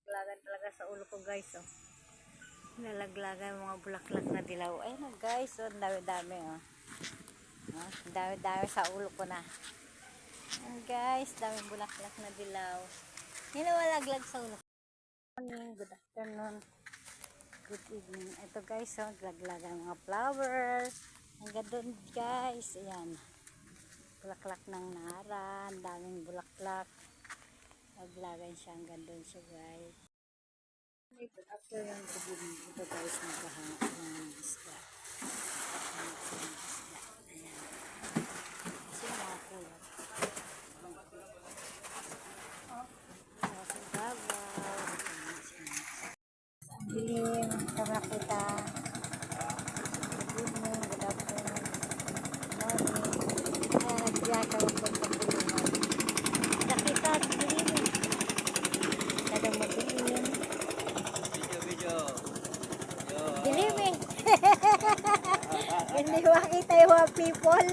Nalaglagan talaga sa ulo ko guys, oh. Nalaglagan yung mga bulaklak na dilaw. Ayun na guys, oh, dami-dami, oh. Oh, dami-dami sa ulo ko na. Ayun guys, daming bulaklak na dilaw. Nilalaglag sa ulo ko. Good morning, good afternoon, good evening. Ito guys, oh, laglagan mga flowers. Hanggang doon guys, ayan. Bulaklak ng naran, daming bulaklak. Laglagan siya hanggang doon siya guys. Good afternoon, good evening. Ito guys, magkahanga ng isda. Ayan. Kasi mga kulot. Sa babaw. Dilim, kami nakita. Good evening, good afternoon, morning. Ayan, nagbiyahe kami sa pagdilim. Nakita, dilim. Kadang madilim. Dilim eh. Hindi makita yung mga people.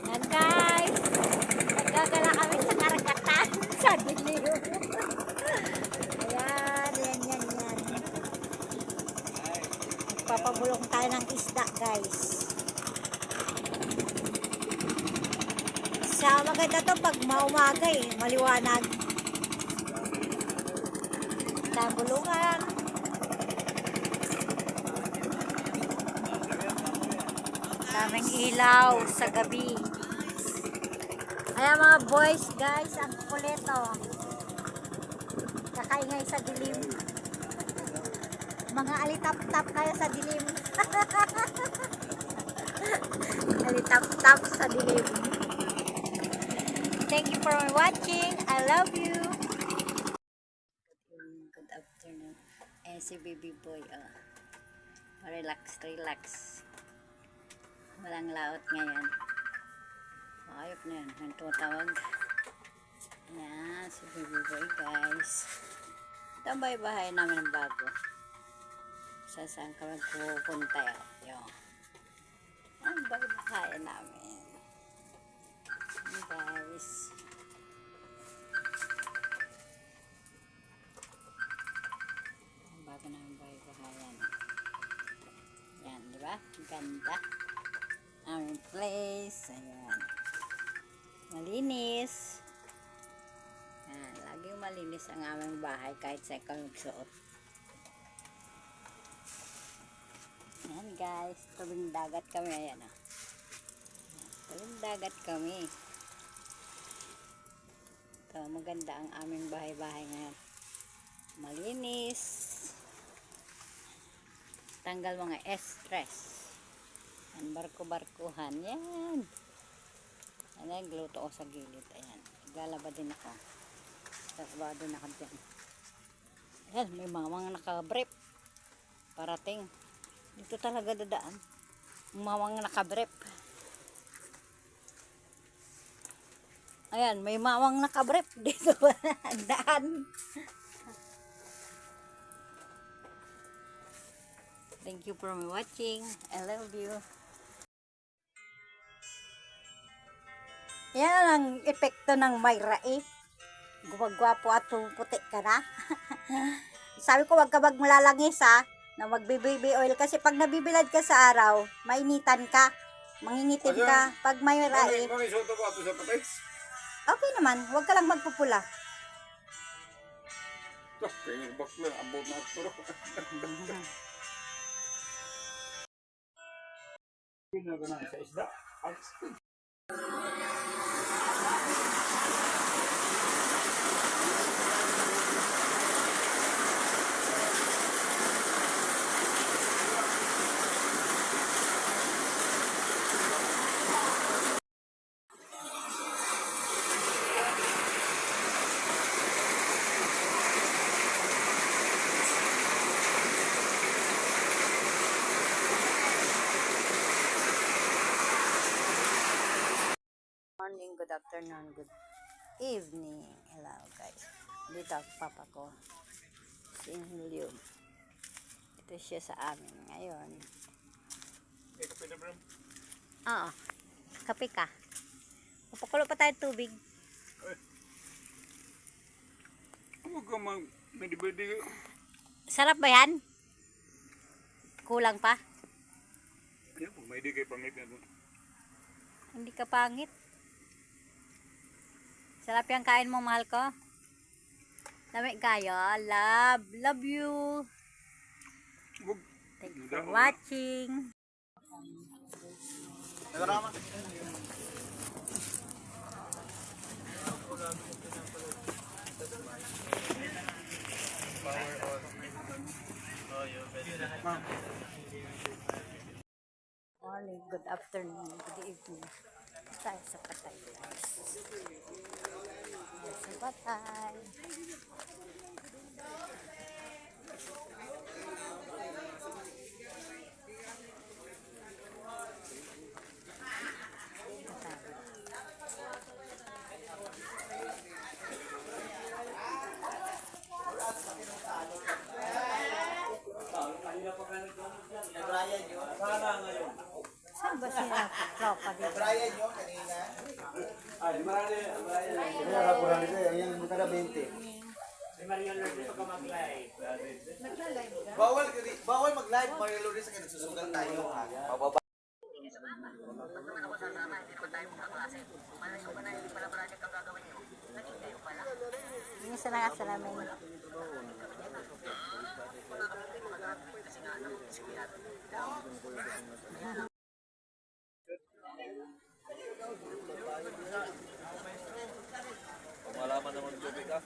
Yan guys. Nagkagala kami sa karagatan. Sa dilim. Ayan, yan. Papabulong tayo ng isda guys. Sa maganda to pag maumaga eh. Maliwanag. Tabulungan. Daming ilaw sa gabi. Ayan mga boys guys, ang kuleto. Kakaingay sa dilim. Mga alitap-tap kayo sa dilim. Alitap-tap sa dilim. Thank you for watching. I love you. Good afternoon. Eh si baby boy, oh. Relax. Walang laot ngayon. Ayop na yun. Ang tutawag. Ayan, si baby boy guys. Ito ang bahay namin ng bago. Saan kami pupunta yun. Ang bahay namin. Ayan guys. Ang bago namin bahay-bahayan. Yan, di ba? Ganda. Aming place. Ayan. Malinis. Ayan. Laging malinis ang aming bahay kahit saan kami magsuot. Ayan guys. Tabing dagat kami. Ayan o. Tabing dagat kami. Ito, maganda ang aming bahay-bahay ngayon. Malinis. Tanggal mga stress. Yan, barko-barkuhan. Yan. Ayan, gluto ko sa gilid. Ayan. Naglalaba din ako. Naglalaba din ako dyan. Ayan, may mamang nakabrep. Parating. Dito talaga dadaan. Mamang nakabrep. Ayan, may mamang nakabrep. Dito daan. Thank you for watching. I love you. Yan ang epekto ng Mayra eh. Gumagwapo at puti ka na. Sabi ko wag ka magmalalangis ha. Na magbe-baby oil. Kasi pag nabibilad ka sa araw, mainitan ka. Mangingitim ka. Pag Mayra eh. Okay naman. Wag ka lang magpupula. Pinibak na. Abot na ito. Pinagana sa isda. Morning, good afternoon, good evening. Hello guys. Dito ang papa ko. Si Julio. Ito siya sa amin ngayon. Kape na bro? Oo. Kape ka. Papakulo pa tayo tubig. ka may Sarap ba yan? Kulang pa? Yan, kung may di kayo pangit na ito. Hindi ka pangit. Sarap yung kain mo, mahal ko. Dami kayo. Love. Love you. Huwag. Thank you for watching. Morning, good afternoon, good evening. Tayo sa patay, guys. Tayo sa patay. Saan ba sila tropa dito? Bawal mag-live, Mario Lourdes, kaya nagsusugal tayo. Yung sa nga sa namin. Malaman naman tubig ka.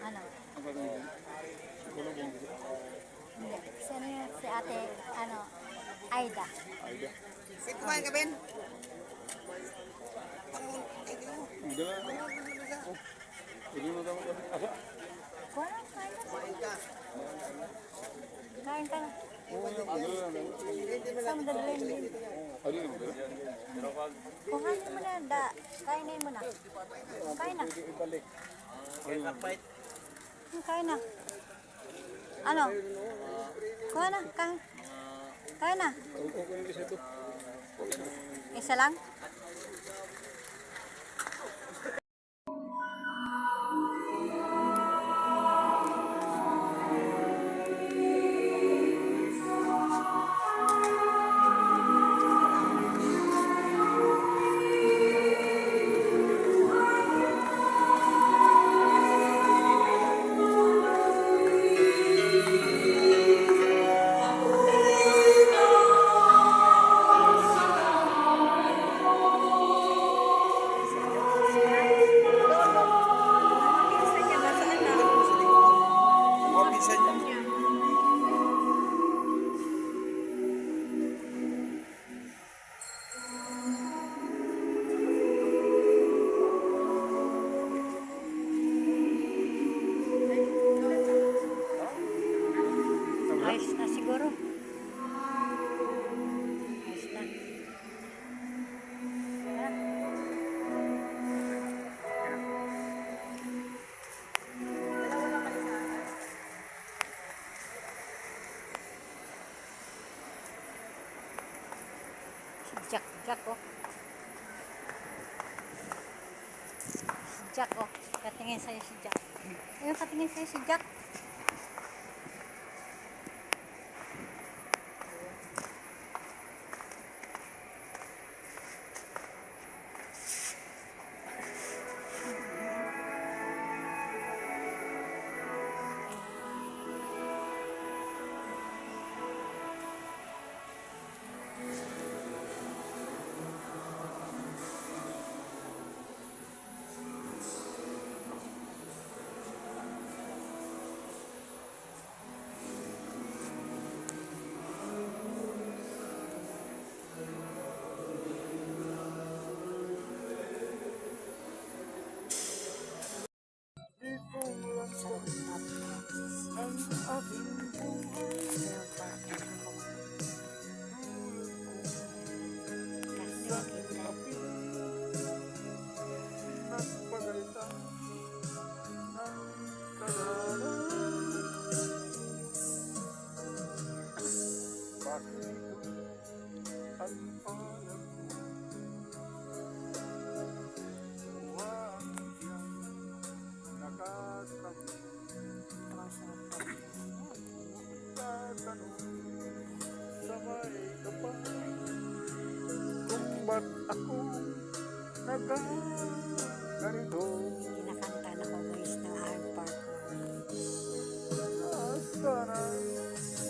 Ano? Hindi. Sino yung si ate, ano, Aida. Kumain ka, Ben? Kain ka. Kain ka na. Saan mo dadalhin din? Kuhanin mo na, kainin mo na. Kain na. Kain na. Ano? Kuha na, kain. Kain na. Isa lang? Ayos na siguro. Ayos na. Si Jack oh. Si Jack oh. Katingin sa'yo si Jack. Ayun, katingin sa'yo si Jack. ako nagkaganito. Kinakanta na ko guys ng aking partner. Asana'y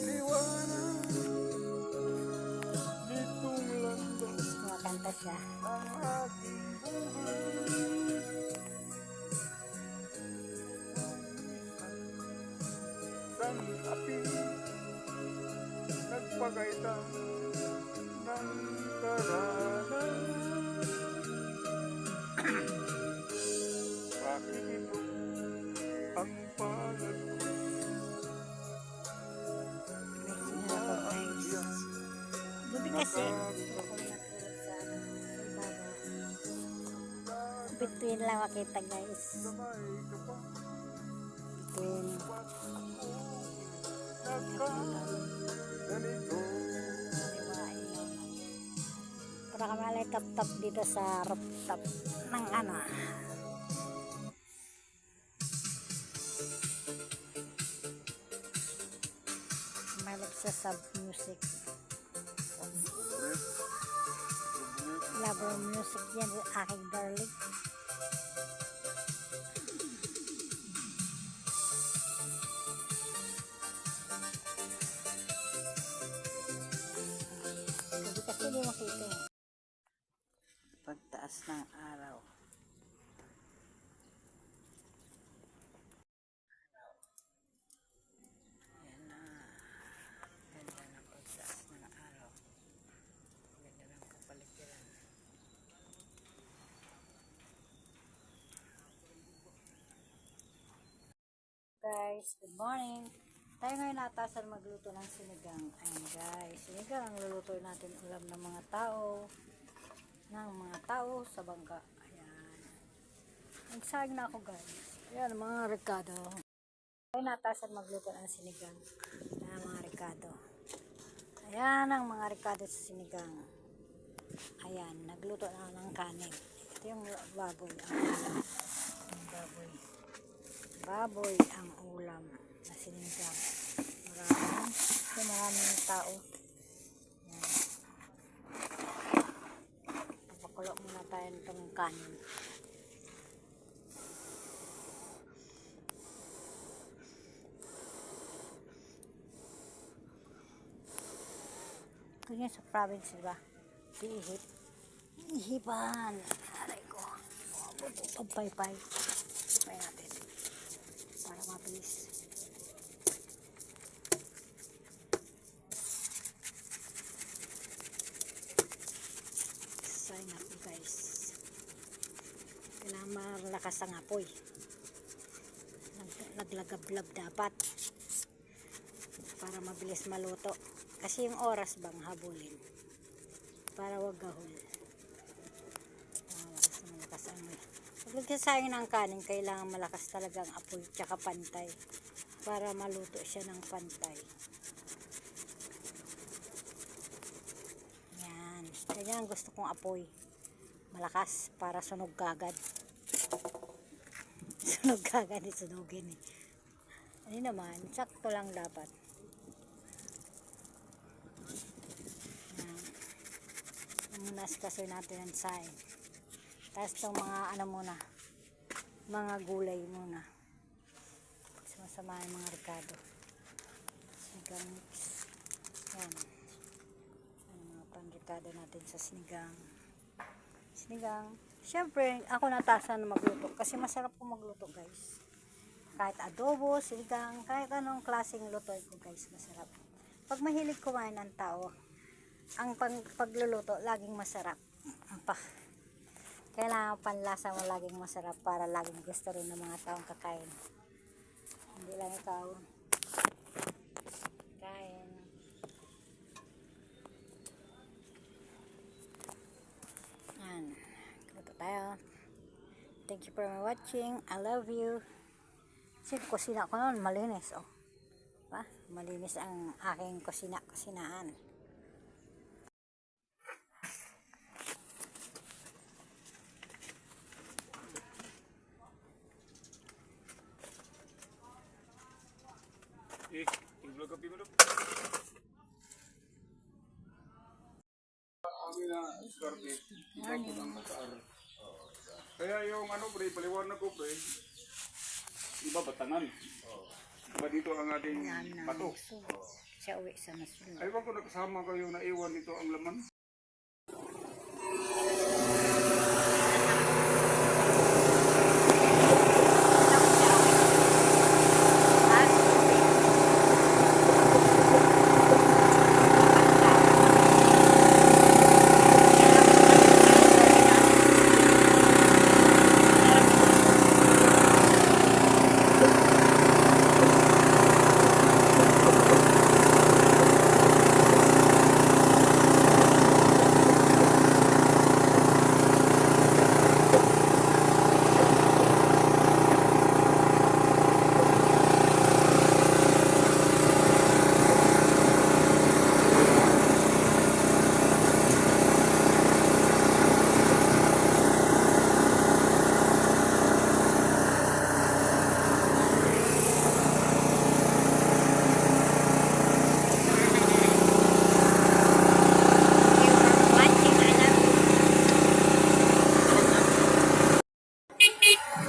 liwanag nitong landas Guys, kumakanta siya. ang aking buhay. San api nagpakaita ng taranan. Bakit ito ang palad ko? Guys, sinara ko guys. Gabi kasi. Ako natulog sa baba. Between lang makita guys. Sabay ka pa, Between. nagkaganito. Para ka malay tap-tap dito sa rooftop ng ano. Malag siya sa music. Labo music yan, aking darling. Gabi kasi di makita eh. Pagtaas ng araw. Ayan na. Ganda ng pagtaas ng araw. Ganda ng kapaligiran. Guys, good morning. Tayo ngayon natasan magluto ng sinigang. Ayan guys, sinigang ang lulutuin natin ulam ng mga tao. Sa bangka. Ayan. Nagsayang na ako guys. Ayan mga rekado. Tayo natasan magluto ng sinigang. Ayan mga rekado. Ayan ang mga rekado sa sinigang. Ayan, nagluto na ng kanin. Ito yung baboy. Ang baboy. Baboy ang ulam na sinigang. Maraming tao. Yan. Papakulo muna tayo nitong kanin. Ito yun sa province, diba? Ihip. Ihipan. Aray ko. Pagpaypay. Pay natin. Para mabilis. Sign up guys. Kailangan malakas ang apoy. Naglagablab dapat. Para mabilis maluto. Kasi yung oras bang habulin. Para wag gahol. Malakas ang apoy. Pag nagsasayang ng kanin, kailangan malakas talaga ang apoy tsaka pantay para maluto siya ng pantay. Yan. Kaya gusto kong apoy malakas para sunog kagad. Sunog kagad, sunugin eh. Ano naman, sakto lang dapat. Yan. Munas kasi natin ang saing. Tapos itong mga ano muna, mga gulay muna. Sumasama yung mga rekado. Sinigang mix. Yan. Ang mga panrekado natin sa sinigang. Sinigang. Siyempre, ako natasan na magluto. Kasi masarap po magluto guys. Kahit adobo, sinigang, kahit anong klaseng luto ko guys, masarap. Pag mahilig kumain ng tao, ang pagluluto, laging masarap. Kailangan panlasa mo laging masarap para laging gusto rin ng mga taong kakain. Hindi lang ikaw kain. Yan. Luto tayo. Thank you for watching. I love you. Kasi kusina ko noon, malinis. Oh. Diba? Malinis ang aking kusinaan. Tinggal kopi dulu. nga diskarte. Iba po ng mag-aaral. Kaya yung ano pre, paliwanag ko pre, iba batangan. Iba dito ang ating pato. Siya uwi sa masunod. Ay ba kung nakasama kayo na iwan dito ang laman?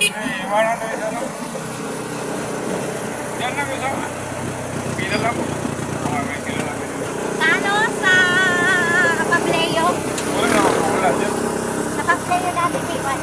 Iwanan tayo sa ano? Yan lang isa. Kilala mo. Mga may kilala ko. Ano sa Pableyo? Wala na ako. Wala dyan. Sa Pableyo natin, Iwan.